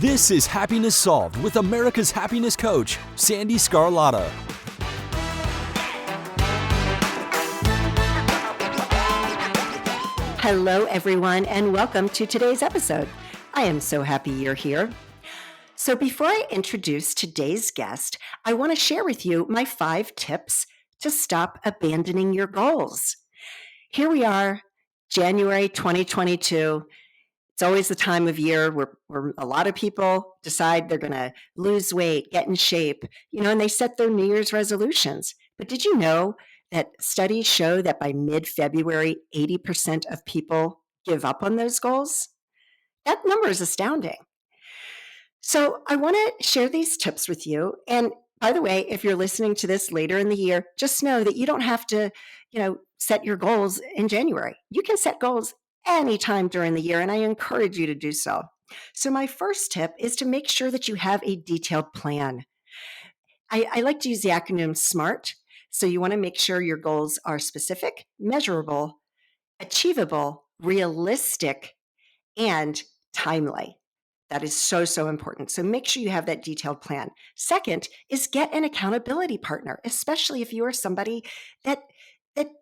This is Happiness Solved with America's happiness coach, Sandee Scarlatta. Hello, everyone, and welcome to today's episode. I am so happy you're here. So before I introduce today's guest, I want to share with you my 5 tips to stop abandoning your goals. Here we are, January 2022. It's always the time of year where a lot of people decide they're going to lose weight, get in shape, and they set their New Year's resolutions. But did you know that studies show that by mid-February, 80% of people give up on those goals? That number is astounding. So I want to share these tips with you. And by the way, if you're listening to this later in the year, just know that you don't have to, set your goals in January. You can set goals anytime during the year, and I encourage you to do so. So my first tip is to make sure that you have a detailed plan. I like to use the acronym SMART. So you want to make sure your goals are specific, measurable, achievable, realistic, and timely. That is so, so important. So make sure you have that detailed plan. Second is get an accountability partner, especially if you are somebody that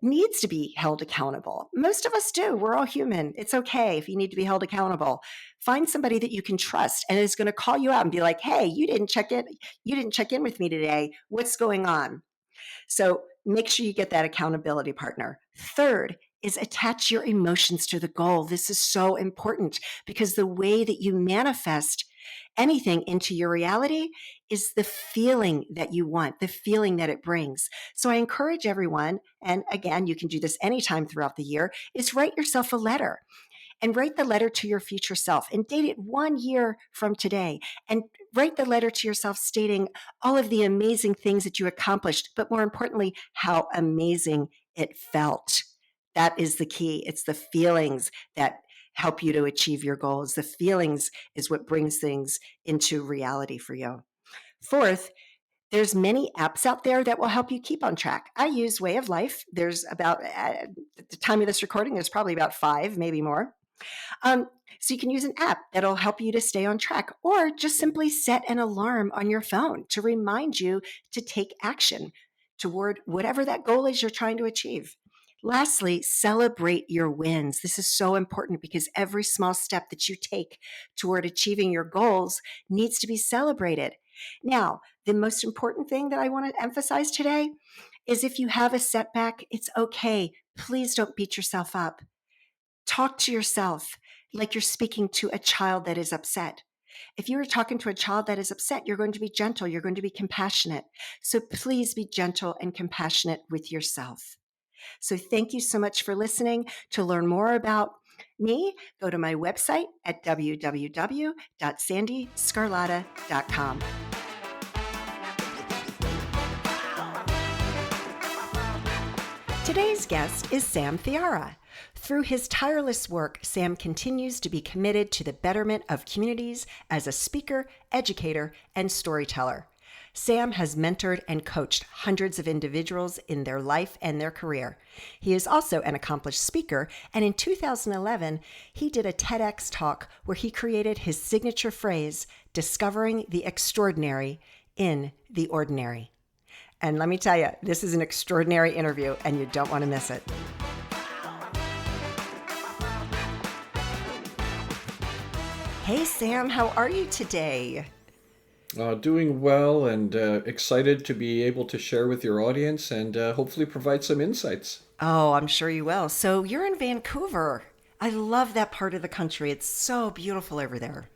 needs to be held accountable. Most of us do. We're all human. It's okay if you need to be held accountable. Find somebody that you can trust and is going to call you out and be like, hey, you didn't check in with me today. What's going on? So make sure you get that accountability partner. Third is attach your emotions to the goal. This is so important because the way that you manifest anything into your reality is the feeling that you want, the feeling that it brings. So I encourage everyone, and again, you can do this anytime throughout the year, is write yourself a letter. And write the letter to your future self and date it 1 year from today. And write the letter to yourself stating all of the amazing things that you accomplished, but more importantly, how amazing it felt. That is the key. It's the feelings that help you to achieve your goals. The feelings is what brings things into reality for you. Fourth, there's many apps out there that will help you keep on track. I use Way of Life. There's about, at the time of this recording, there's probably about 5, maybe more. So you can use an app that'll help you to stay on track, or just simply set an alarm on your phone to remind you to take action toward whatever that goal is you're trying to achieve. Lastly, celebrate your wins. This is so important because every small step that you take toward achieving your goals needs to be celebrated. Now, the most important thing that I want to emphasize today is if you have a setback, it's okay. Please don't beat yourself up. Talk to yourself like you're speaking to a child that is upset. If you are talking to a child that is upset, you're going to be gentle, you're going to be compassionate. So please be gentle and compassionate with yourself. So thank you so much for listening. To learn more about me, go to my website at www.sandeescarlatta.com. Today's guest is Sam Thiara. Through his tireless work, Sam continues to be committed to the betterment of communities as a speaker, educator, and storyteller. Sam has mentored and coached hundreds of individuals in their life and their career. He is also an accomplished speaker, and in 2011, he did a TEDx talk where he created his signature phrase, discovering the extraordinary in the ordinary. And let me tell you, this is an extraordinary interview, and you don't want to miss it. Hey, Sam, how are you today? Doing well and excited to be able to share with your audience and hopefully provide some insights. Oh, I'm sure you will. So you're in Vancouver. I love that part of the country. It's so beautiful over there.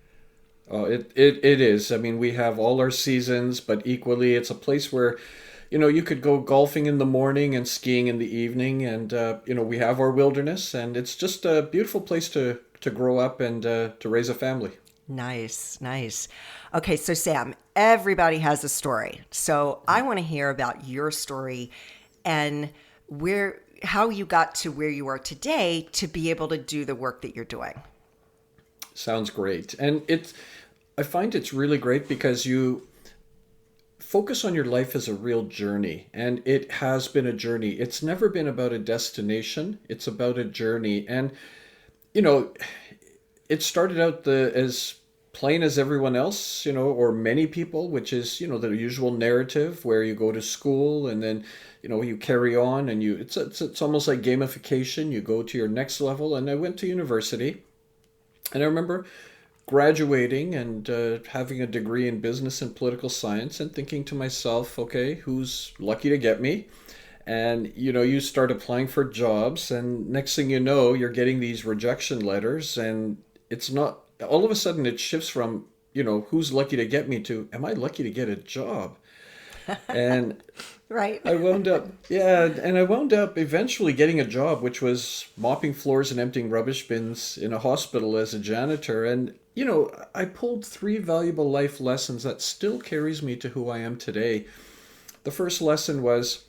It is. I mean, we have all our seasons, but equally it's a place where, you could go golfing in the morning and skiing in the evening. And, we have our wilderness, and it's just a beautiful place to grow up and to raise a family. Nice, nice. Okay, so Sam, everybody has a story. So I want to hear about your story and how you got to where you are today to be able to do the work that you're doing. Sounds great. And I find it's really great because you focus on your life as a real journey, and it has been a journey. It's never been about a destination. It's about a journey. And, it started out as plain as everyone else, or many people, which is, the usual narrative where you go to school and then, you carry on and it's almost like gamification. You go to your next level. And I went to university, and I remember graduating and having a degree in business and political science and thinking to myself, okay, who's lucky to get me? And you start applying for jobs, and next thing you know, you're getting these rejection letters, and it's not, all of a sudden it shifts from, who's lucky to get me to, am I lucky to get a job? And Right. I wound up eventually getting a job, which was mopping floors and emptying rubbish bins in a hospital as a janitor. And, I pulled three valuable life lessons that still carries me to who I am today. The first lesson was,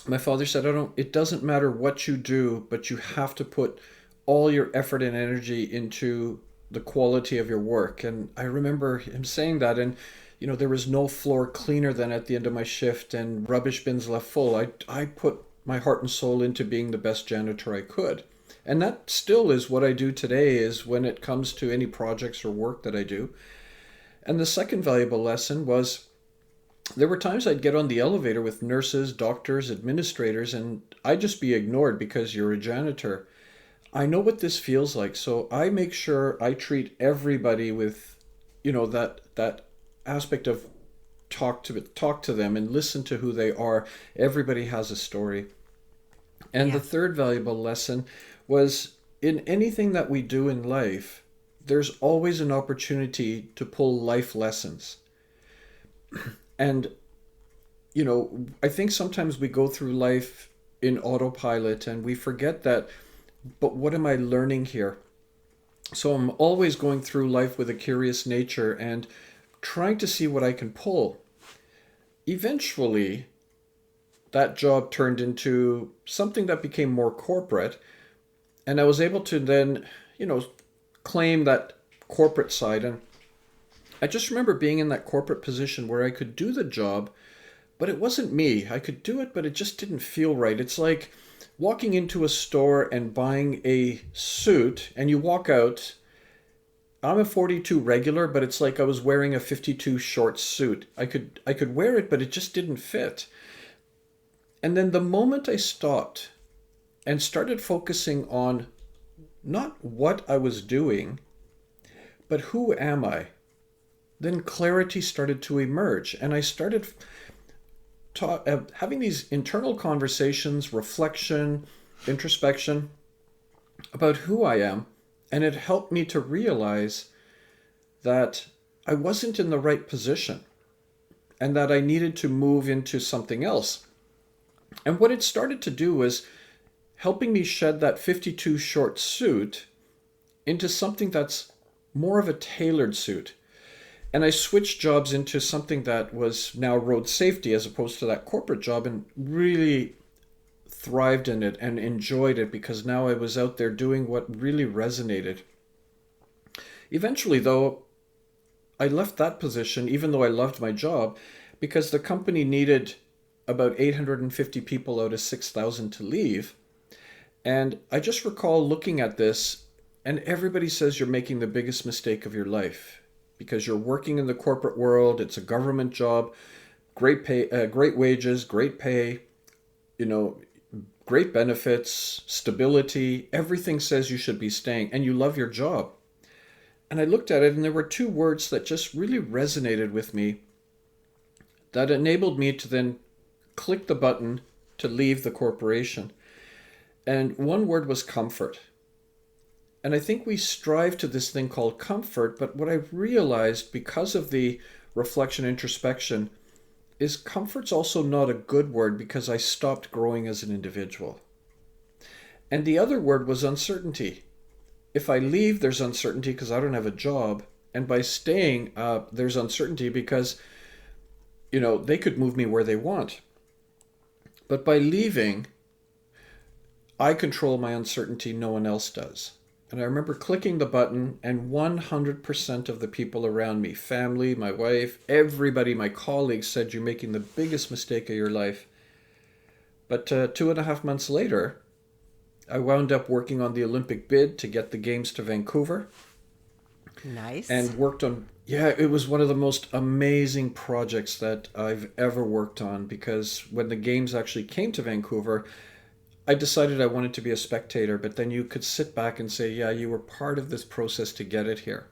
my father said, it doesn't matter what you do, but you have to put all your effort and energy into the quality of your work. And I remember him saying that, and there was no floor cleaner than at the end of my shift and rubbish bins left full. I put my heart and soul into being the best janitor I could. And that still is what I do today, is when it comes to any projects or work that I do. And the second valuable lesson was, there were times I'd get on the elevator with nurses, doctors, administrators, and I'd just be ignored because you're a janitor. I know what this feels like, so I make sure I treat everybody with, that aspect of talk to them and listen to who they are. Everybody has a story. And the third valuable lesson was, in anything that we do in life, there's always an opportunity to pull life lessons. And, I think sometimes we go through life in autopilot and we forget that, but what am I learning here? So I'm always going through life with a curious nature and trying to see what I can pull. Eventually, that job turned into something that became more corporate, and I was able to then, claim that corporate side. And I just remember being in that corporate position where I could do the job, but it wasn't me. I could do it, but it just didn't feel right. It's like walking into a store and buying a suit, and you walk out. I'm a 42 regular, but it's like I was wearing a 52 short suit. I could wear it, but it just didn't fit. And then the moment I stopped and started focusing on not what I was doing, but who am I? Then clarity started to emerge, and I started having these internal conversations, reflection, introspection about who I am, and it helped me to realize that I wasn't in the right position and that I needed to move into something else. And what it started to do was helping me shed that 52 short suit into something that's more of a tailored suit. And I switched jobs into something that was now road safety as opposed to that corporate job, and really thrived in it and enjoyed it because now I was out there doing what really resonated. Eventually, though, I left that position, even though I loved my job, because the company needed about 850 people out of 6,000 to leave. And I just recall looking at this, and everybody says you're making the biggest mistake of your life because you're working in the corporate world. It's a government job, great pay, great wages, great pay, great benefits, stability. Everything says you should be staying, and you love your job. And I looked at it, and there were two words that just really resonated with me that enabled me to then click the button to leave the corporation. And one word was comfort. And I think we strive to this thing called comfort, but what I've realized because of the reflection introspection is comfort's also not a good word, because I stopped growing as an individual. And the other word was uncertainty. If I leave, there's uncertainty because I don't have a job. And by staying, there's uncertainty because, they could move me where they want. But by leaving, I control my uncertainty, no one else does. And I remember clicking the button, and 100% of the people around me, family, my wife, everybody, my colleagues, said, you're making the biggest mistake of your life. But 2.5 months later, I wound up working on the Olympic bid to get the games to Vancouver. Nice. and worked on, yeah, it was one of the most amazing projects that I've ever worked on, because when the games actually came to Vancouver, I decided I wanted to be a spectator, but then you could sit back and say, yeah, you were part of this process to get it here.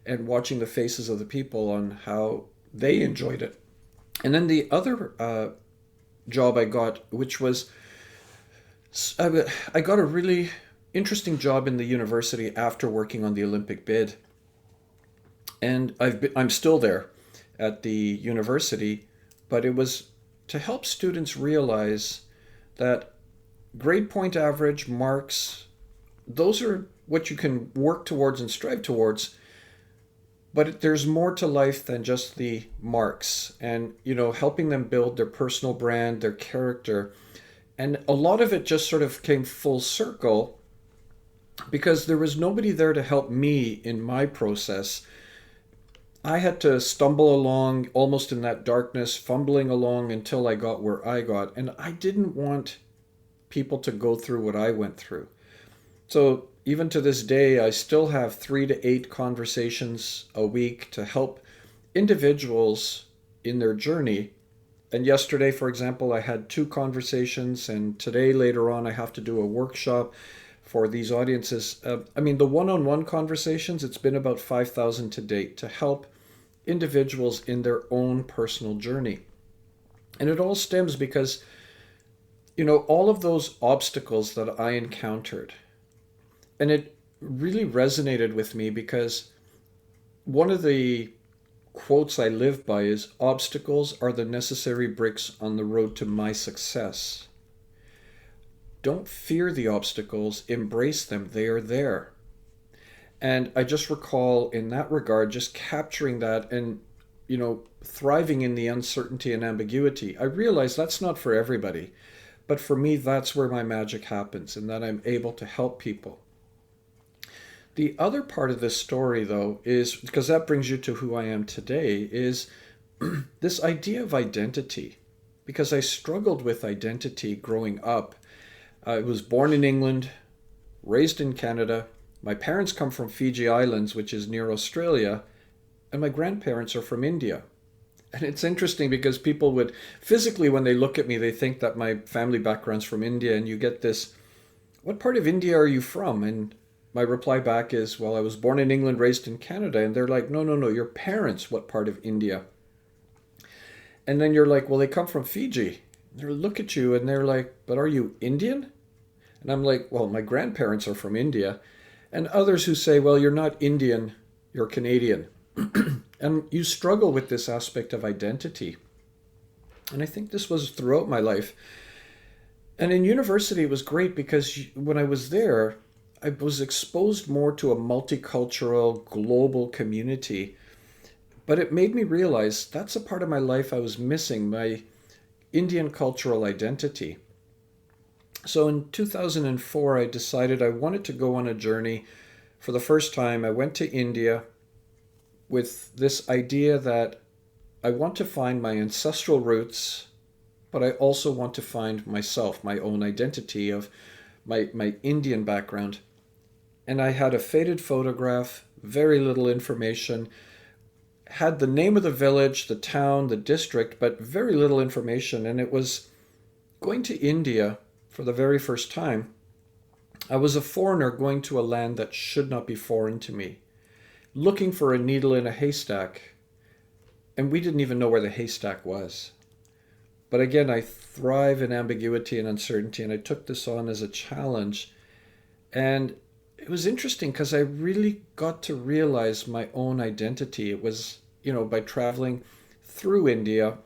And watching the faces of the people on how they enjoyed it. And then the other job I got, which was, I got a really interesting job in the university after working on the Olympic bid. And I'm still there at the university, but it was to help students realize that grade point average marks, those are what you can work towards and strive towards, but there's more to life than just the marks, and helping them build their personal brand, their character. And a lot of it just sort of came full circle because there was nobody there to help me in my process. I had to stumble along almost in that darkness, fumbling along until I got where I got. And I didn't want people to go through what I went through. So even to this day, I still have 3 to 8 conversations a week to help individuals in their journey. And yesterday, for example, I had 2 conversations, and today, later on, I have to do a workshop for these audiences. The one-on-one conversations, it's been about 5,000 to date to help individuals in their own personal journey. And it all stems because, all of those obstacles that I encountered, and it really resonated with me because one of the quotes I live by is, obstacles are the necessary bricks on the road to my success. Don't fear the obstacles, embrace them. They are there. And I just recall in that regard, just capturing that and, thriving in the uncertainty and ambiguity. I realize that's not for everybody, but for me, that's where my magic happens, and that I'm able to help people. The other part of this story, though, is, because that brings you to who I am today, is this idea of identity. Because I struggled with identity growing up. I was born in England, raised in Canada. My parents come from Fiji Islands, which is near Australia, and my grandparents are from India. And it's interesting because people would, physically, when they look at me, they think that my family background's from India, and you get this, what part of India are you from? And my reply back is, well, I was born in England, raised in Canada. And they're like, no, your parents, what part of India? And then you're like, well, they come from Fiji. And they look at you and they're like, but are you Indian? And I'm like, well, my grandparents are from India. And others who say, well, you're not Indian, you're Canadian. And you struggle with this aspect of identity. And I think this was throughout my life. And in university, it was great because when I was there, I was exposed more to a multicultural, global community. But it made me realize that's a part of my life I was missing, my Indian cultural identity. So in 2004, I decided I wanted to go on a journey. For the first time, I went to India with this idea that I want to find my ancestral roots, but I also want to find myself, my own identity of my Indian background. And I had a faded photograph, very little information, had the name of the village, the town, the district, but very little information. And it was going to India for the very first time. I was a foreigner going to a land that should not be foreign to me, looking for a needle in a haystack. And we didn't even know where the haystack was. But again, I thrive in ambiguity and uncertainty, and I took this on as a challenge. And it was interesting because I really got to realize my own identity. It was, by traveling through India.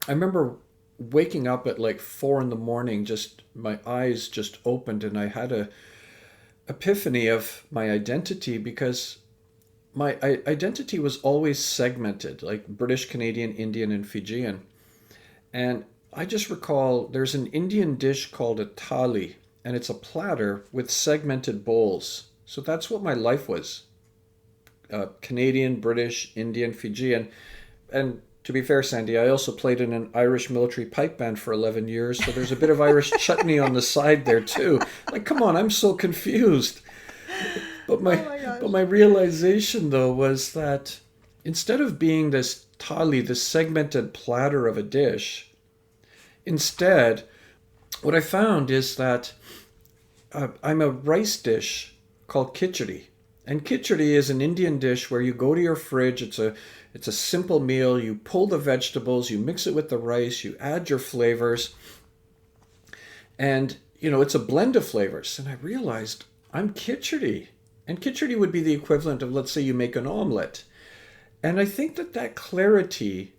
I remember waking up at like 4 a.m, just my eyes just opened, and I had a epiphany of my identity, because my identity was always segmented, like British, Canadian, Indian, and Fijian. And I just recall there's an Indian dish called a thali, and it's a platter with segmented bowls. So that's what my life was. Canadian, British, Indian, Fijian. And to be fair, Sandee, I also played in an Irish military pipe band for 11 years, so there's a bit of Irish chutney on the side there too. Like, come on, I'm so confused. But But my realization though was that instead of being this thali, this segmented platter of a dish, instead, what I found is that I'm a rice dish called Khichari. And Khichari is an Indian dish where you go to your fridge. It's a simple meal. You pull the vegetables, you mix it with the rice, you add your flavors, and it's a blend of flavors. And I realized I'm Khichari. And Khichari would be the equivalent of, let's say, you make an omelet. And I think that clarity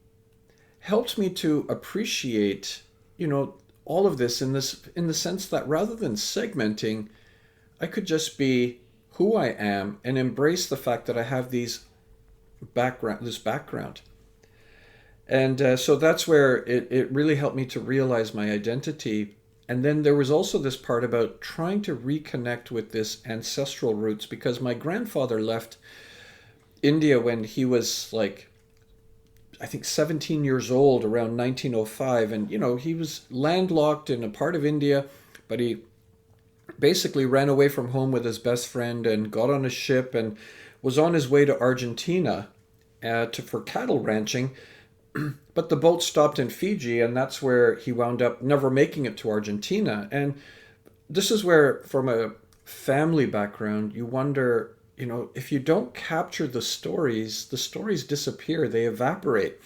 helped me to appreciate, all of this in the sense that rather than segmenting, I could just be who I am and embrace the fact that I have this background. And so that's where it really helped me to realize my identity. And then there was also this part about trying to reconnect with this ancestral roots, because my grandfather left India when he was like, I think 17 years old, around 1905. And, he was landlocked in a part of India, but he basically ran away from home with his best friend and got on a ship and was on his way to Argentina for cattle ranching. But the boat stopped in Fiji, and that's where he wound up never making it to Argentina. And this is where, from a family background, you wonder, if you don't capture the stories disappear, they evaporate.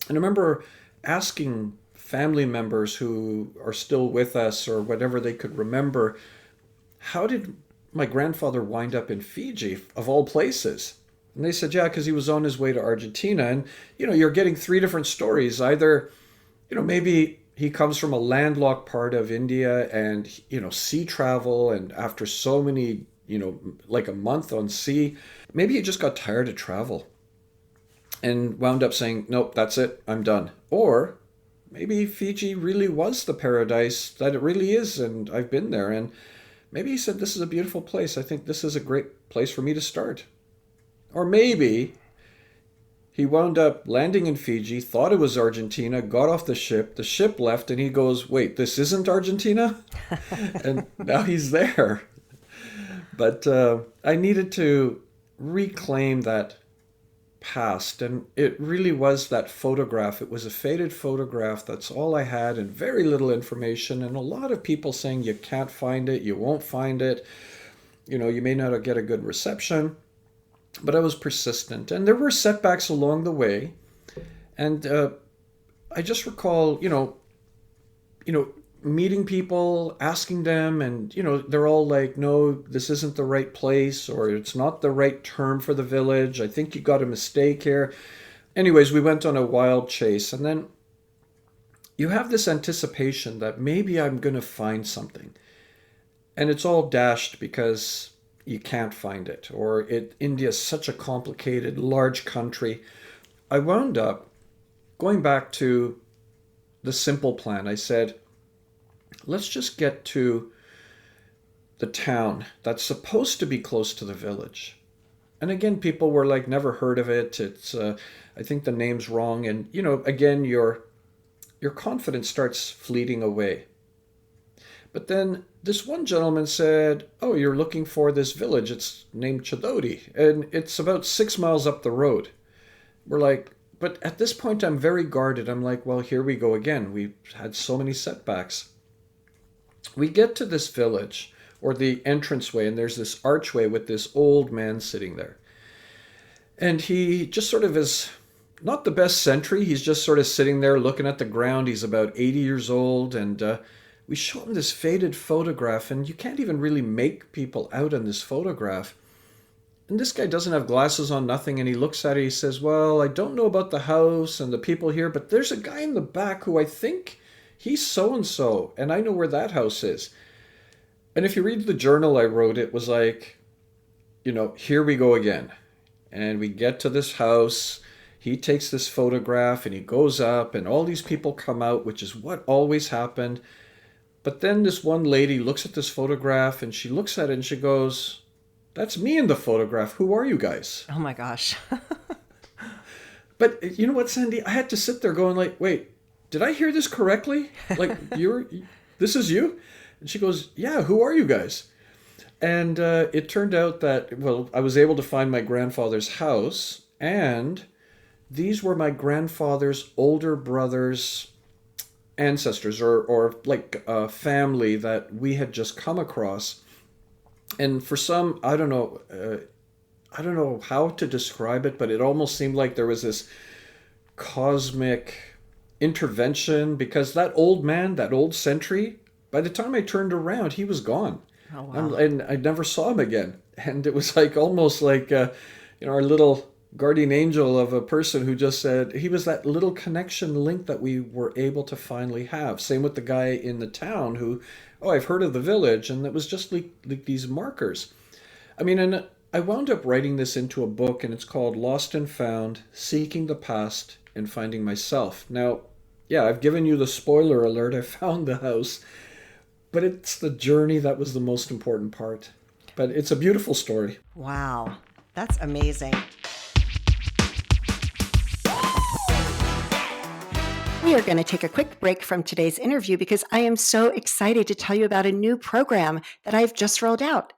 And I remember asking family members who are still with us or whatever they could remember, how did my grandfather wind up in Fiji, of all places? And they said, yeah, because he was on his way to Argentina. And, you're getting three different stories. Either, maybe he comes from a landlocked part of India and, sea travel, and after so many, like a month on sea, maybe he just got tired of travel and wound up saying, nope, that's it, I'm done. Or maybe Fiji really was the paradise that it really is, and I've been there. And maybe he said, this is a beautiful place. I think this is a great place for me to start. Or maybe he wound up landing in Fiji, thought it was Argentina, got off the ship left, and he goes, wait, this isn't Argentina? And now he's there. But I needed to reclaim that past, and it really was that photograph. It was a faded photograph. That's all I had, and very little information, and a lot of people saying you can't find it, you won't find it, you may not get a good reception. But I was persistent, and there were setbacks along the way. And I just recall, meeting people, asking them, and, they're all like, no, this isn't the right place, or it's not the right term for the village. I think you got a mistake here. Anyways, we went on a wild chase, and then you have this anticipation that maybe I'm going to find something. And it's all dashed because you can't find it, or India's such a complicated, large country. I wound up going back to the simple plan. I said, let's just get to the town that's supposed to be close to the village. And again, people were like, never heard of it. It's, I think the name's wrong. And, again, your confidence starts fleeting away. But then this one gentleman said, oh, you're looking for this village. It's named Chadodi, and it's about 6 miles up the road. We're like, but at this point, I'm very guarded. I'm like, well, here we go again. We've had so many setbacks. We get to this village, or the entranceway, and there's this archway with this old man sitting there. And he just sort of is not the best sentry. He's just sort of sitting there looking at the ground. He's about 80 years old, and we show him this faded photograph, and you can't even really make people out on this photograph. And this guy doesn't have glasses on, nothing, and he looks at it, he says, well, I don't know about the house and the people here, but there's a guy in the back who I think he's so-and-so, and I know where that house is. And if you read the journal I wrote, it was like, here we go again. And we get to this house, he takes this photograph, and he goes up, and all these people come out, which is what always happened. But then this one lady looks at this photograph, and she looks at it and she goes, that's me in the photograph. Who are you guys? Oh my gosh. But you know what, Sandee? I had to sit there going like, wait, did I hear this correctly? Like, this is you? And she goes, yeah, who are you guys? And it turned out that, well, I was able to find my grandfather's house, and these were my grandfather's older brother's ancestors, or like a family that we had just come across. And for some, I don't know how to describe it, but it almost seemed like there was this cosmic intervention, because that old man, that old sentry, by the time I turned around, he was gone. Oh, wow. And I never saw him again. And it was like almost like our little guardian angel of a person who just said, he was that little connection link that we were able to finally have. Same with the guy in the town who, oh, I've heard of the village, and it was just like these markers. I mean, and I wound up writing this into a book, and it's called Lost and Found: Seeking the Past and Finding Myself. Now, yeah, I've given you the spoiler alert. I found the house, but it's the journey that was the most important part. But it's a beautiful story. Wow. That's amazing. We are going to take a quick break from today's interview because I am so excited to tell you about a new program that I've just rolled out.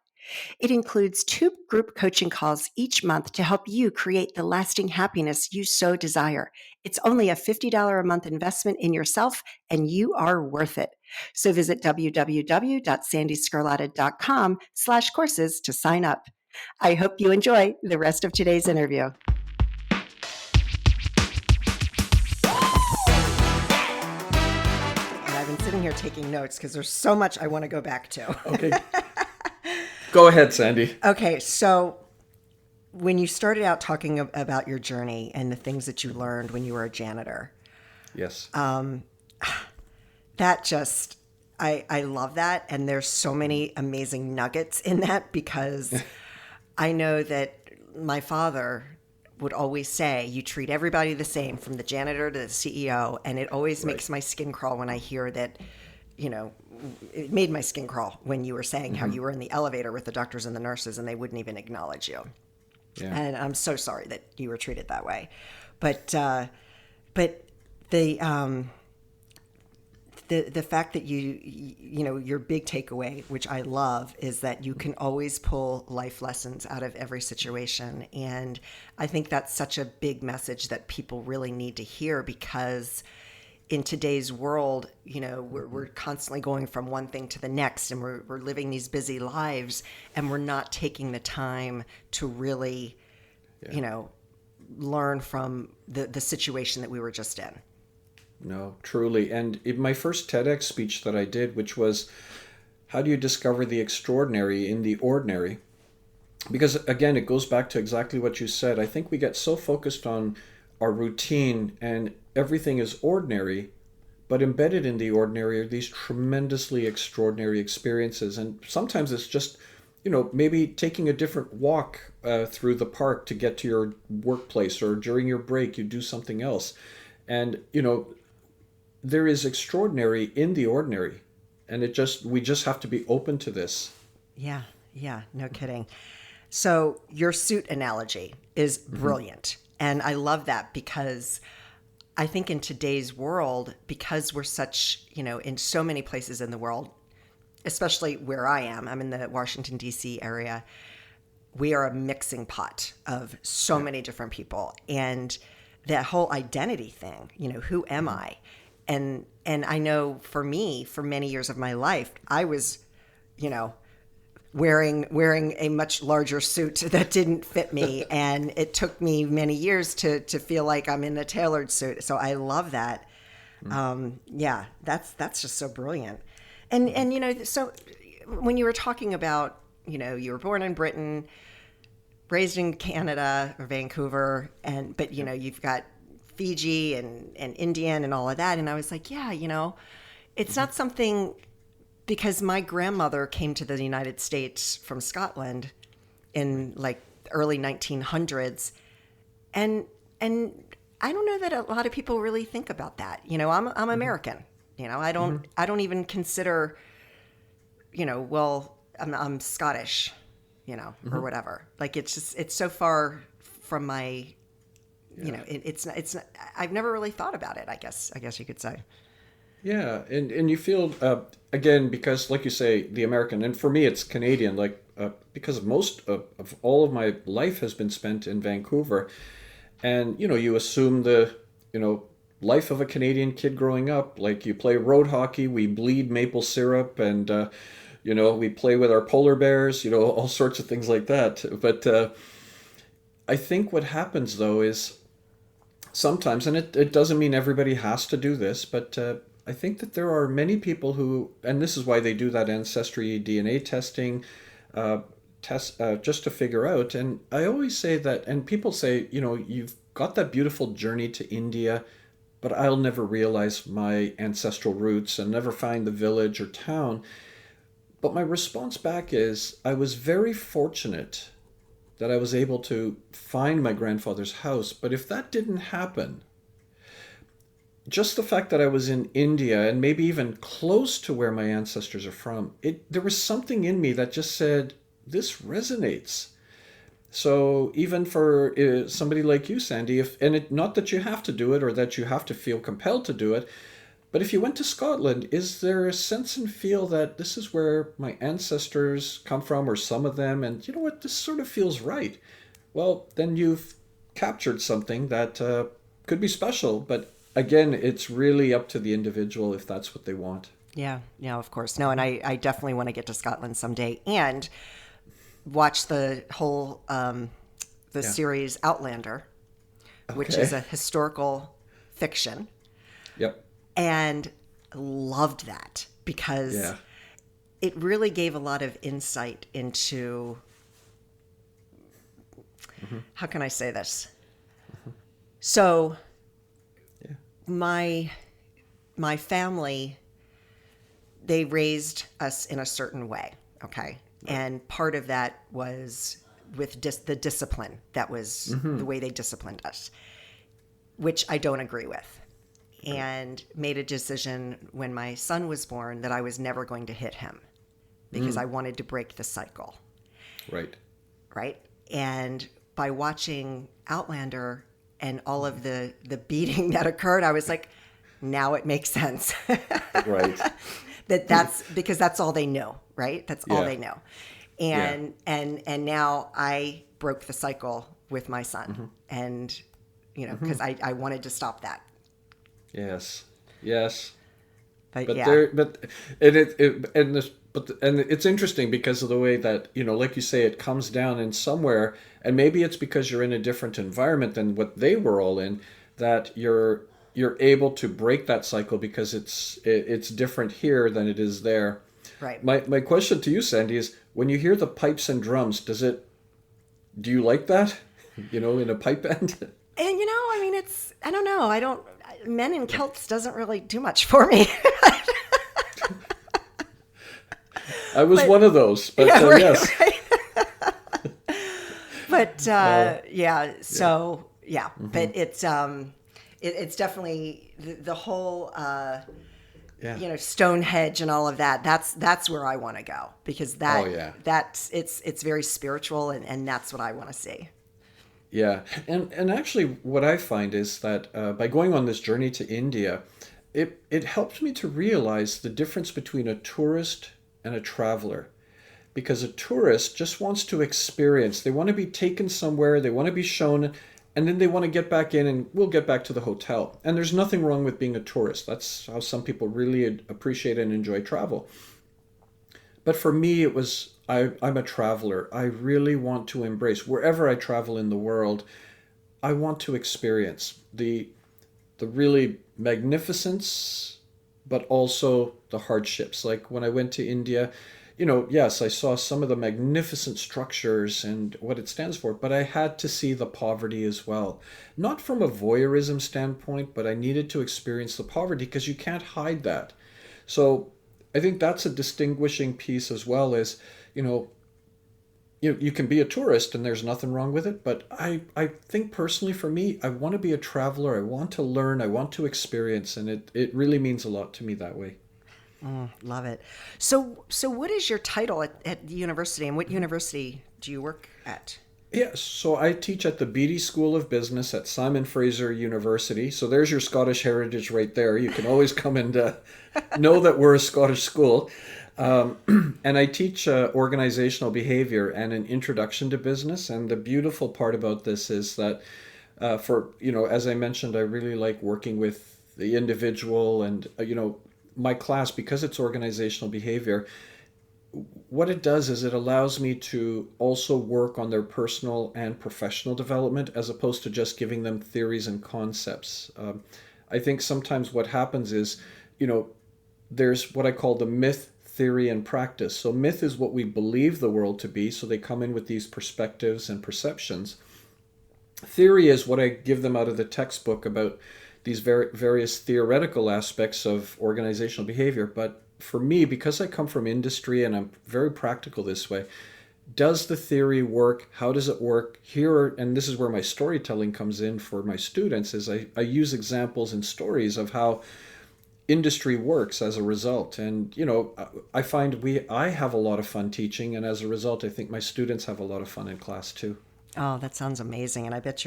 It includes 2 group coaching calls each month to help you create the lasting happiness you so desire. It's only a $50 a month investment in yourself, and you are worth it. So visit www.sandeescarlatta.com/courses to sign up. I hope you enjoy the rest of today's interview. And I've been sitting here taking notes because there's so much I want to go back to. Okay. Go ahead, Sandee. Okay, so when you started out talking about your journey and the things that you learned when you were a janitor, Yes. that just, I love that. And there's so many amazing nuggets in that, because I know that my father would always say, you treat everybody the same, from the janitor to the CEO. And it always makes my skin crawl when I hear that, it made my skin crawl when you were saying how you were in the elevator with the doctors and the nurses and they wouldn't even acknowledge you. Yeah. And I'm so sorry that you were treated that way. But the fact that your big takeaway, which I love, is that you can always pull life lessons out of every situation. And I think that's such a big message that people really need to hear, because in today's world, we're constantly going from one thing to the next, and we're living these busy lives, and we're not taking the time to really, learn from the situation that we were just in. No, truly. And in my first TEDx speech that I did, which was, how do you discover the extraordinary in the ordinary? Because again, it goes back to exactly what you said. I think we get so focused on our routine, and everything is ordinary, but embedded in the ordinary are these tremendously extraordinary experiences. And sometimes it's just, maybe taking a different walk through the park to get to your workplace, or during your break, you do something else. And, there is extraordinary in the ordinary. And we just have to be open to this. Yeah, no kidding. So your suit analogy is brilliant. And I love that, because I think in today's world, because we're such, in so many places in the world, especially where I'm in the Washington, D.C. area, we are a mixing pot of so many different people. And that whole identity thing, who am I? And I know for me, for many years of my life, I was, wearing a much larger suit that didn't fit me. And it took me many years to feel like I'm in a tailored suit. So I love that. That's just so brilliant. And so when you were talking about, you were born in Britain, raised in Canada or Vancouver, but you've got Fiji and Indian and all of that. And I was like, it's not something, because my grandmother came to the United States from Scotland in like early 1900s. And I don't know that a lot of people really think about that. I'm American, I don't even consider, I'm Scottish, or whatever. Like, it's so far from my, it's not, I've never really thought about it, I guess you could say. Yeah, and you feel again, because like you say, the American, and for me it's Canadian, like because most of all of my life has been spent in Vancouver, and you assume the you know life of a Canadian kid growing up, like you play road hockey, we bleed maple syrup, and we play with our polar bears, all sorts of things like that. But I think what happens though is sometimes, and it doesn't mean everybody has to do this, but I think that there are many people who, and this is why they do that ancestry DNA testing, uh, test just to figure out. And I always say that, and people say, you've got that beautiful journey to India, but I'll never realize my ancestral roots and never find the village or town. But my response back is, I was very fortunate that I was able to find my grandfather's house. But if that didn't happen, just the fact that I was in India and maybe even close to where my ancestors are from, there was something in me that just said, this resonates. So even for somebody like you, Sandee, not that you have to do it or that you have to feel compelled to do it, but if you went to Scotland, is there a sense and feel that this is where my ancestors come from, or some of them, and you know what, this sort of feels right? Well, then you've captured something that could be special, but again, it's really up to the individual if that's what they want. Yeah, of course. No, and I definitely want to get to Scotland someday and watch the whole series Outlander, which is a historical fiction. Yep. And loved that because it really gave a lot of insight into, how can I say this? So my family, they raised us in a certain way, okay? And part of that was with the discipline. That was the way they disciplined us, which I don't agree with. And made a decision when my son was born that I was never going to hit him because I wanted to break the cycle. Right. And by watching Outlander and all of the beating that occurred, I was like, now it makes sense. Right. That's because that's all they know, right? That's all they know. And now I broke the cycle with my son, and because I wanted to stop that. Yes. But it's interesting because of the way that, like you say, it comes down in somewhere, and maybe it's because you're in a different environment than what they were all in, that you're able to break that cycle because it's different here than it is there. Right. My question to you, Sandee, is when you hear the pipes and drums, do you like that? In a pipe band? And I don't know. Men in kilts doesn't really do much for me. I was one of those, but yes. Right. But but it's definitely the whole Stonehenge and all of that. That's where I want to go because that's it's very spiritual and that's what I want to see. Yeah, and actually what I find is that by going on this journey to India, it helped me to realize the difference between a tourist and a traveler. Because a tourist just wants to experience. They want to be taken somewhere, they want to be shown, and then they want to get back in and we'll get back to the hotel. And there's nothing wrong with being a tourist. That's how some people really appreciate and enjoy travel. But for me, it was, I'm a traveler. I really want to embrace, wherever I travel in the world, I want to experience the really magnificence, but also the hardships. Like when I went to India, yes, I saw some of the magnificent structures and what it stands for, but I had to see the poverty as well. Not from a voyeurism standpoint, but I needed to experience the poverty because you can't hide that. So I think that's a distinguishing piece as well as, you can be a tourist and there's nothing wrong with it. But I think personally for me, I want to be a traveler. I want to learn. I want to experience. And it really means a lot to me that way. Love it. So what is your title at the university, and what university do you work at? Yes, so I teach at the Beatty School of Business at Simon Fraser University. So there's your Scottish heritage right there. You can always come and know that we're a Scottish school. And I teach organizational behavior and an introduction to business. And the beautiful part about this is that, as I mentioned, I really like working with the individual and, my class, because it's organizational behavior, what it does is it allows me to also work on their personal and professional development as opposed to just giving them theories and concepts. I think sometimes what happens is, you know, there's what I call the myth, theory, and practice. So, myth is what we believe the world to be. So, they come in with these perspectives and perceptions. Theory is what I give them out of the textbook about these various theoretical aspects of organizational behavior. But for me, because I come from industry and I'm very practical this way, does the theory work? How does it work? And this is where my storytelling comes in for my students, is I use examples and stories of how industry works as a result. And, I find I have a lot of fun teaching. And as a result, I think my students have a lot of fun in class too. Oh, that sounds amazing. And I bet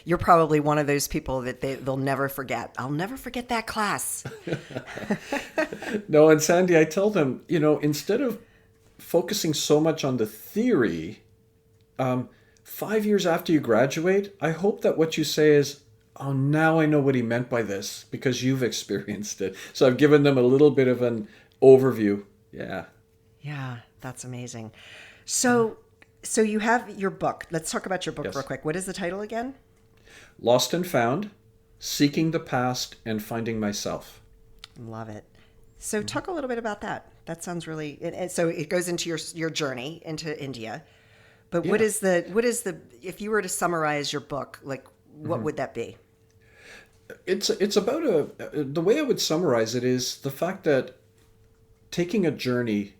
you're probably one of those people that they'll never forget. I'll never forget that class. No, and Sandee, I tell them, instead of focusing so much on the theory, 5 years after you graduate, I hope that what you say is, oh, now I know what he meant by this because you've experienced it. So I've given them a little bit of an overview. Yeah. Yeah, that's amazing. So you have your book. Let's talk about your book Yes. real quick. What is the title again? Lost and Found, Seeking the Past and Finding Myself. Love it. So talk a little bit about that. That sounds really. So it goes into your journey into India. But what Yeah. is the if you were to summarize your book, like what would that be? It's about the way I would summarize it is the fact that taking a journey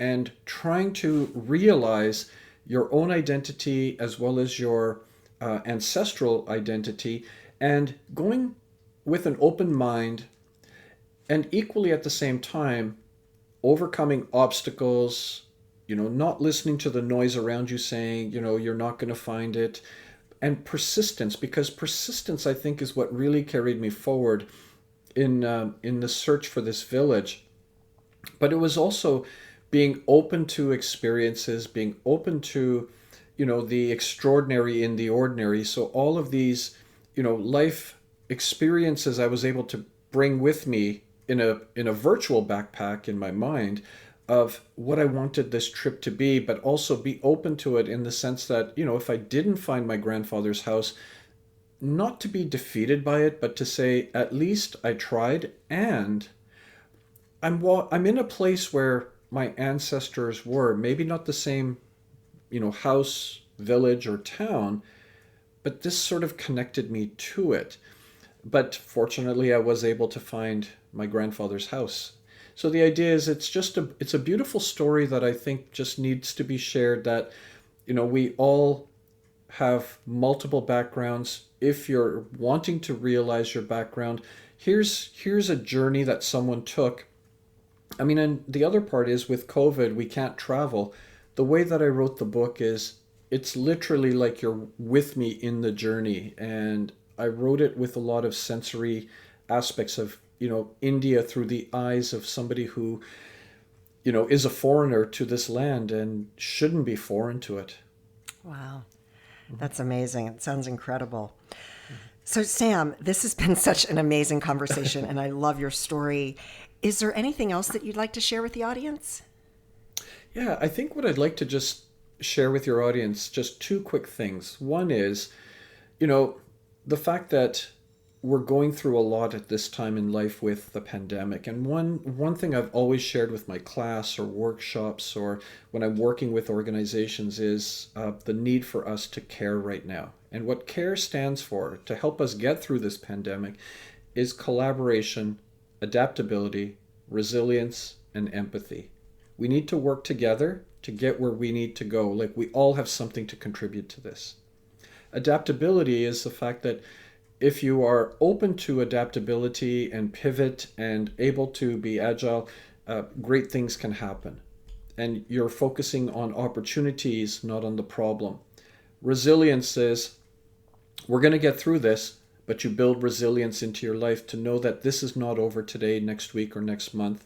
and trying to realize your own identity as well as your ancestral identity, and going with an open mind, and equally at the same time overcoming obstacles, not listening to the noise around you saying, you're not going to find it, and persistence, because persistence, I think, is what really carried me forward in the search for this village. But it was also being open to experiences, being open to, the extraordinary in the ordinary. So all of these, life experiences I was able to bring with me in a virtual backpack in my mind of what I wanted this trip to be, but also be open to it in the sense that, if I didn't find my grandfather's house, not to be defeated by it, but to say, at least I tried, and I'm in a place where my ancestors were, maybe not the same, house, village, or town, but this sort of connected me to it. But fortunately, I was able to find my grandfather's house. So the idea is it's a beautiful story that I think just needs to be shared, that, we all have multiple backgrounds. If you're wanting to realize your background, here's a journey that someone took. I mean, and the other part is with COVID, we can't travel. The way that I wrote the book is it's literally like you're with me in the journey. And I wrote it with a lot of sensory aspects of, India through the eyes of somebody who, is a foreigner to this land and shouldn't be foreign to it. Wow. That's amazing. It sounds incredible. So Sam, this has been such an amazing conversation and I love your story. Is there anything else that you'd like to share with the audience? Yeah, I think what I'd like to just share with your audience, just two quick things. One is, the fact that we're going through a lot at this time in life with the pandemic. And one thing I've always shared with my class or workshops or when I'm working with organizations is the need for us to care right now. And what CARE stands for, to help us get through this pandemic, is collaboration, adaptability, resilience, and empathy. We need to work together to get where we need to go. Like, we all have something to contribute to this. Adaptability is the fact that if you are open to adaptability and pivot and able to be agile, great things can happen. and you're focusing on opportunities, not on the problem. Resilience is, we're going to get through this, but you build resilience into your life to know that this is not over today, next week, or next month.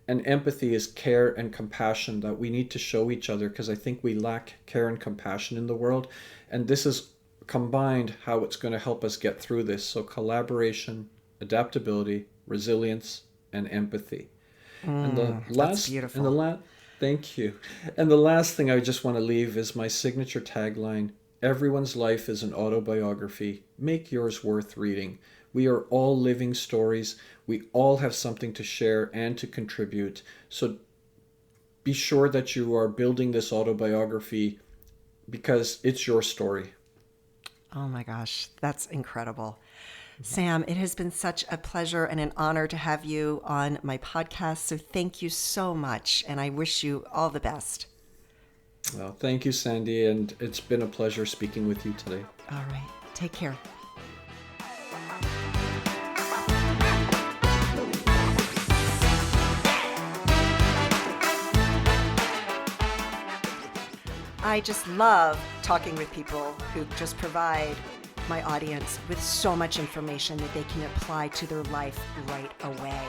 And empathy is care and compassion that we need to show each other, because I think we lack care and compassion in the world. And this is combined how it's going to help us get through this. So collaboration, adaptability, resilience, and empathy. And the That's last, beautiful. and the last, thank you. And the last thing I just want to leave is my signature tagline: everyone's life is an autobiography. Make yours worth reading. We are all living stories. We all have something to share and to contribute. So be sure that you are building this autobiography, because it's your story. Oh my gosh, that's incredible. Sam, it has been such a pleasure and an honor to have you on my podcast. So thank you so much. And I wish you all the best. Well, thank you, Sandee, and it's been a pleasure speaking with you today. All right. Take care. I just love talking with people who just provide my audience with so much information that they can apply to their life right away.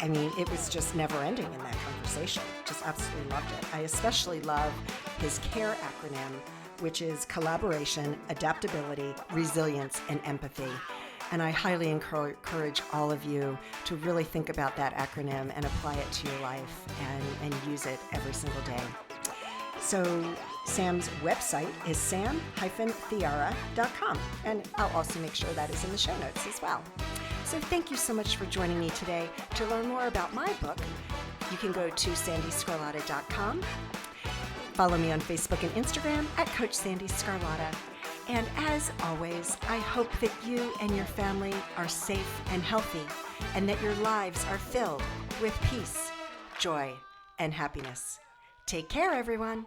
I mean, it was just never ending in that conversation. Just absolutely loved it. I especially love his CARE acronym, which is collaboration, adaptability, resilience, and empathy. And I highly encourage all of you to really think about that acronym and apply it to your life and use it every single day. So Sam's website is sam-thiara.com, and I'll also make sure that is in the show notes as well. So thank you so much for joining me today. To learn more about my book, you can go to sandeescarlotta.com. Follow me on Facebook and Instagram at Coach Sandee Scarlotta. And as always, I hope that you and your family are safe and healthy, and that your lives are filled with peace, joy, and happiness. Take care, everyone.